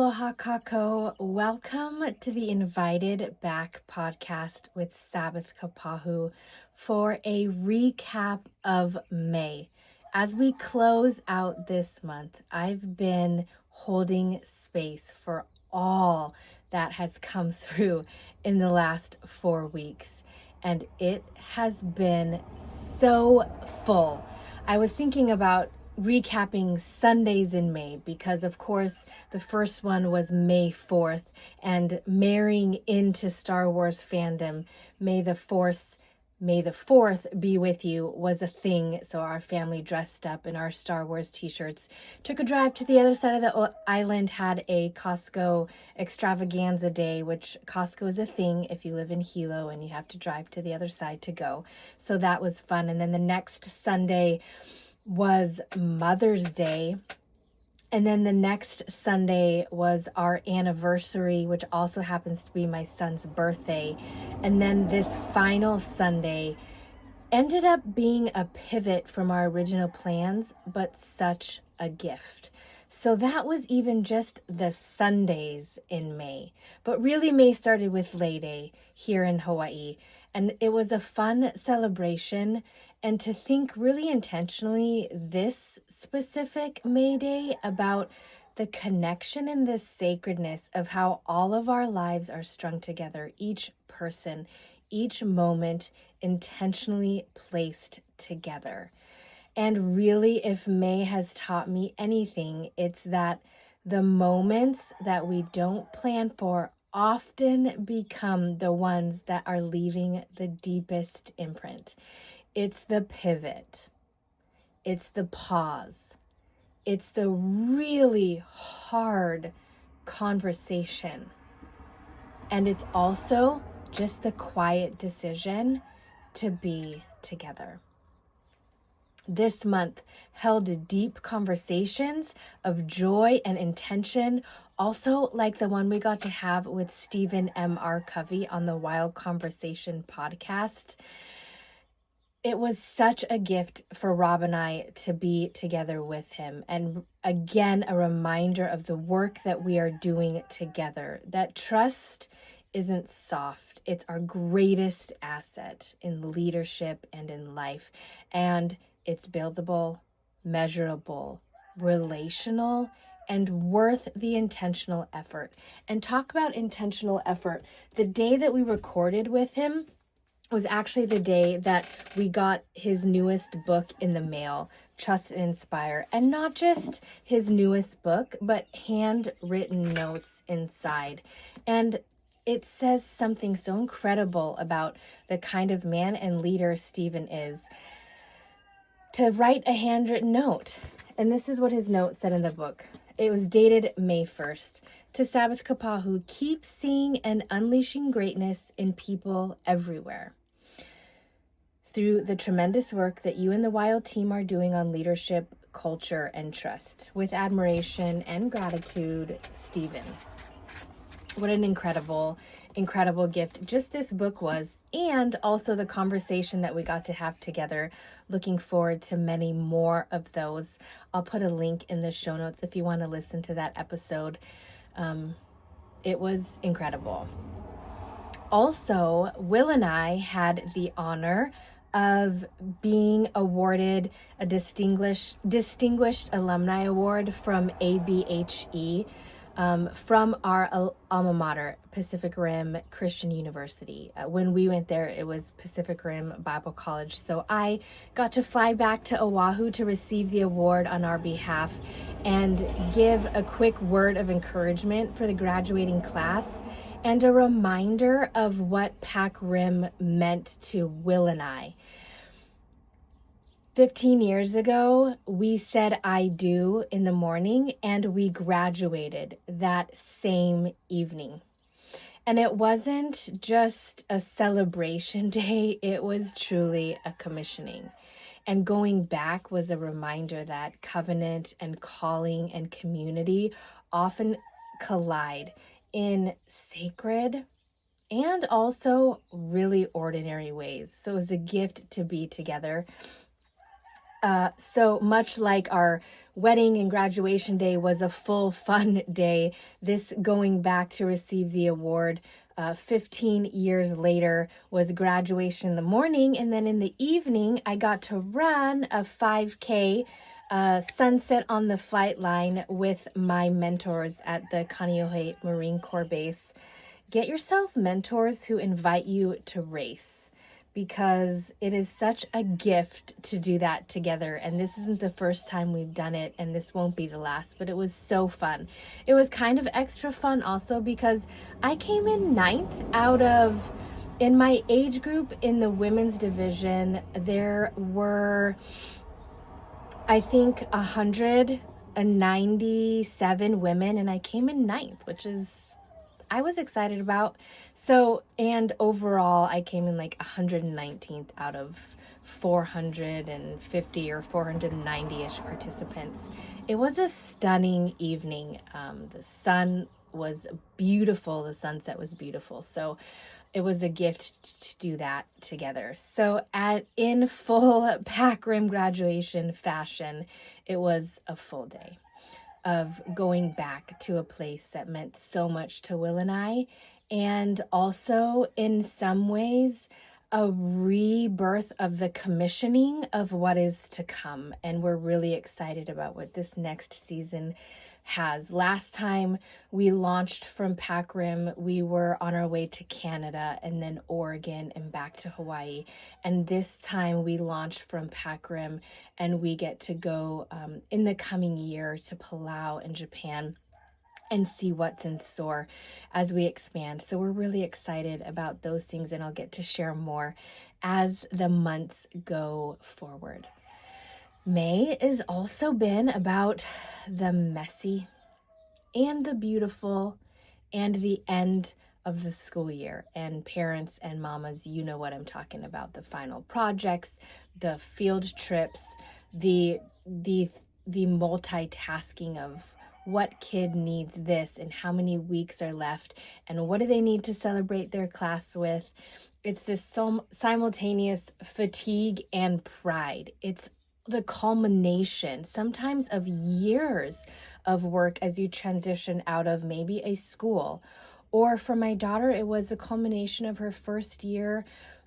Aloha, kākou. Welcome to the Invited Back podcast with Sabeth Kapahu for a recap of May. As we close out this month, I've been holding space for all that has come through in the last 4 weeks, and it has been so full. I was thinking about recapping Sundays in May because, of course, the first one was May 4th, and marrying into Star Wars fandom, May the 4th be with you was a thing. So our family dressed up in our Star Wars t-shirts, took a drive to the other side of the island, had a Costco extravaganza day, which Costco is a thing if you live in Hilo and you have to drive to the other side to go. So that was fun. And then the next Sunday was Mother's Day. And then the next Sunday was our anniversary, which also happens to be my son's birthday. And then this final Sunday ended up being a pivot from our original plans, but such a gift. So that was even just the Sundays in May. But really, May started with Lei Day here in Hawaii. And it was a fun celebration. And to think really intentionally this specific May Day about the connection and the sacredness of how all of our lives are strung together, each person, each moment intentionally placed together. And really, if May has taught me anything, it's that the moments that we don't plan for often become the ones that are leaving the deepest imprint. It's the pivot. It's the pause. It's the really hard conversation. And it's also just the quiet decision to be together. This month held deep conversations of joy and intention, also like the one we got to have with Stephen M.R. Covey on the Wild Conversation podcast. It was such a gift for Rob and I to be together with him. And again, a reminder of the work that we are doing together, that trust isn't soft. It's our greatest asset in leadership and in life. And it's buildable, measurable, relational, and worth the intentional effort. And talk about intentional effort. The day that we recorded with him was actually the day that we got his newest book in the mail, Trust and Inspire. And not just his newest book, but handwritten notes inside. And it says something so incredible about the kind of man and leader Stephen is to write a handwritten note. And this is what his note said in the book. It was dated May 1st. To Sabeth Kapahu, keep seeing and unleashing greatness in people everywhere. Through the tremendous work that you and the Wild team are doing on leadership, culture, and trust. With admiration and gratitude, Stephen. What an incredible gift just this book was, and also the conversation that we got to have together. Looking forward to many more of those. I'll put a link in the show notes if you want to listen to that episode. It was incredible. Also, Will and I had the honor of being awarded a distinguished alumni award from ABHE, from our alma mater, Pacific Rim Christian University. When we went there, it was Pacific Rim Bible College. So I got to fly back to Oahu to receive the award on our behalf and give a quick word of encouragement for the graduating class and a reminder of what PacRim meant to Will and I. 15 years ago, we said I do in the morning, and we graduated that same evening. And it wasn't just a celebration day, it was truly a commissioning. And going back was a reminder that covenant and calling and community often collide in sacred and also really ordinary ways. So it was a gift to be together. So much like our wedding and graduation day was a full fun day. This going back to receive the award 15 years later was graduation in the morning, and then in the evening I got to run a 5K sunset on the flight line with my mentors at the Kaneohe Marine Corps Base. Get yourself mentors who invite you to race, because it is such a gift to do that together. And this isn't the first time we've done it, and this won't be the last, but it was so fun. It was kind of extra fun also because I came in 9th out of, in my age group in the women's division, there were, I think, 197 women, and I came in 9th, which is, I was excited about. So, and overall, I came in like 119th out of 450 or 490-ish participants. It was a stunning evening. The sun was beautiful. The sunset was beautiful. So it was a gift to do that together. So in full PacRim graduation fashion, it was a full day of going back to a place that meant so much to Will and I, and also in some ways a rebirth of the commissioning of what is to come. And we're really excited about what this next season has. Last time we launched from PacRim, we were on our way to Canada and then Oregon and back to Hawaii. And this time we launched from PacRim, and we get to go in the coming year to Palau and Japan and see what's in store as we expand. So we're really excited about those things, and I'll get to share more as the months go forward. May has also been about the messy and the beautiful and the end of the school year. And parents and mamas, you know what I'm talking about. The final projects, the field trips, the multitasking of what kid needs this and how many weeks are left and what do they need to celebrate their class with. It's this simultaneous fatigue and pride. It's the culmination sometimes of years of work as you transition out of maybe a school. Or for my daughter, it was a culmination of her first year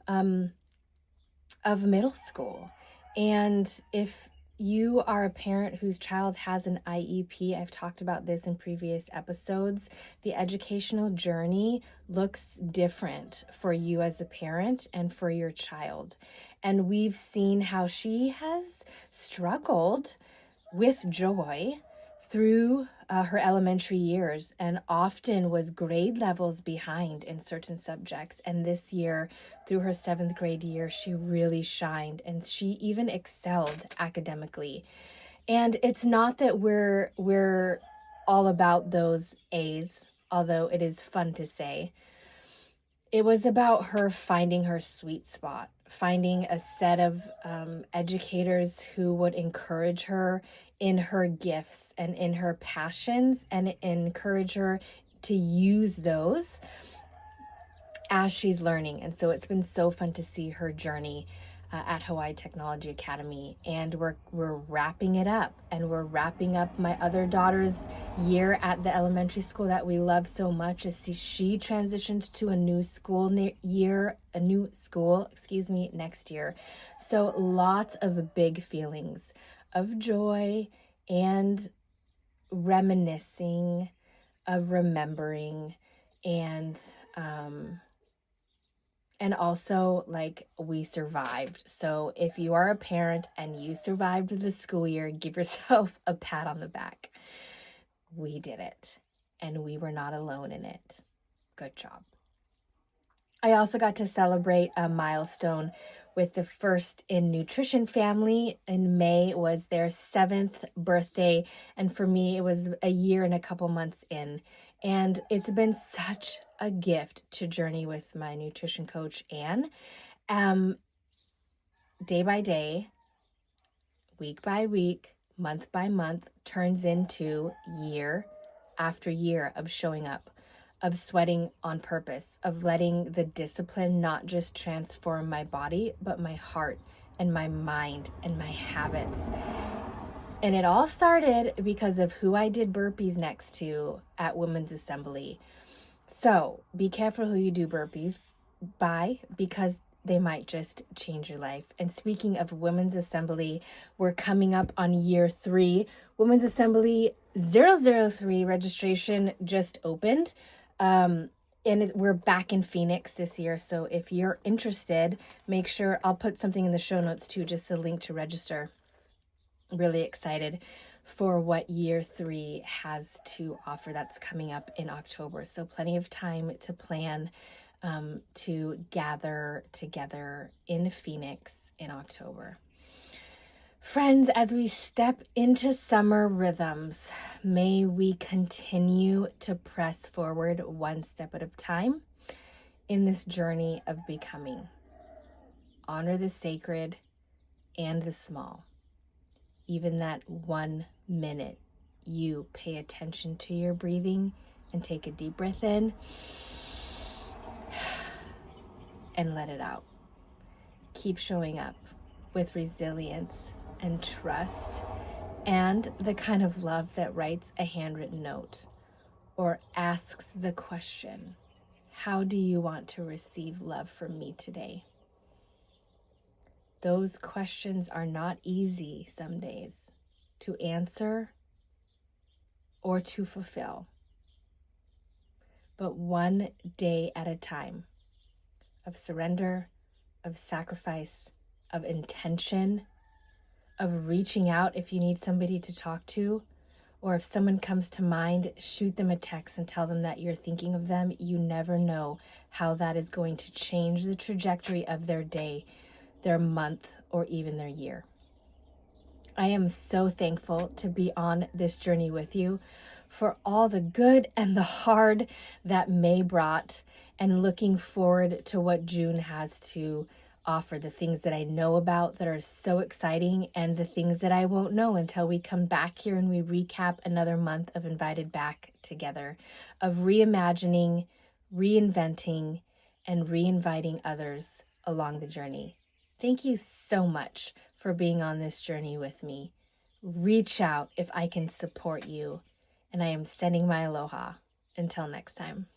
of middle school. And if you are a parent whose child has an IEP, I've talked about this in previous episodes, the educational journey looks different for you as a parent and for your child. And we've seen how she has struggled with joy through her elementary years, and often was grade levels behind in certain subjects. And this year, through her 7th grade year, she really shined, and she even excelled academically. And it's not that we're all about those A's, although it is fun to say. It was about her finding her sweet spot, finding a set of educators who would encourage her in her gifts and in her passions, and encourage her to use those as she's learning. And so it's been so fun to see her journey at Hawaii Technology Academy, and we're wrapping it up, and we're wrapping up my other daughter's year at the elementary school that we love so much as she transitions to a new school next year. So lots of big feelings of joy and reminiscing, of remembering, and also like we survived. So if you are a parent and you survived the school year, give yourself a pat on the back. We did it, and we were not alone in it. Good job. I also got to celebrate a milestone with the First in Nutrition family. In May was their 7th birthday, and for me it was a year and a couple months in. And it's been such a gift to journey with my nutrition coach, Anne. Day by day, week by week, month by month, turns into year after year of showing up, of sweating on purpose, of letting the discipline not just transform my body, but my heart and my mind and my habits. And it all started because of who I did burpees next to at Women's Assembly. So be careful who you do burpees by, because they might just change your life. And speaking of Women's Assembly, we're coming up on year 3. Women's Assembly 003 registration just opened. And we're back in Phoenix this year. So if you're interested, make sure I'll put something in the show notes too, just the link to register. Really excited for what year 3 has to offer. That's coming up in October. So plenty of time to plan to gather together in Phoenix in October. Friends, as we step into summer rhythms, may we continue to press forward one step at a time in this journey of becoming. Honor the sacred and the small. Even that 1 minute you pay attention to your breathing and take a deep breath in and let it out. Keep showing up with resilience and trust, and the kind of love that writes a handwritten note or asks the question, how do you want to receive love from me today? Those questions are not easy some days to answer or to fulfill, but one day at a time of surrender, of sacrifice, of intention, of reaching out if you need somebody to talk to, or if someone comes to mind, shoot them a text and tell them that you're thinking of them. You never know how that is going to change the trajectory of their day, their month, or even their year. I am so thankful to be on this journey with you, for all the good and the hard that May brought, and looking forward to what June has to offer, the things that I know about that are so exciting, and the things that I won't know until we come back here and we recap another month of Invited Back together, of reimagining, reinventing, and reinviting others along the journey. Thank you so much for being on this journey with me. Reach out if I can support you, and I am sending my aloha. Until next time.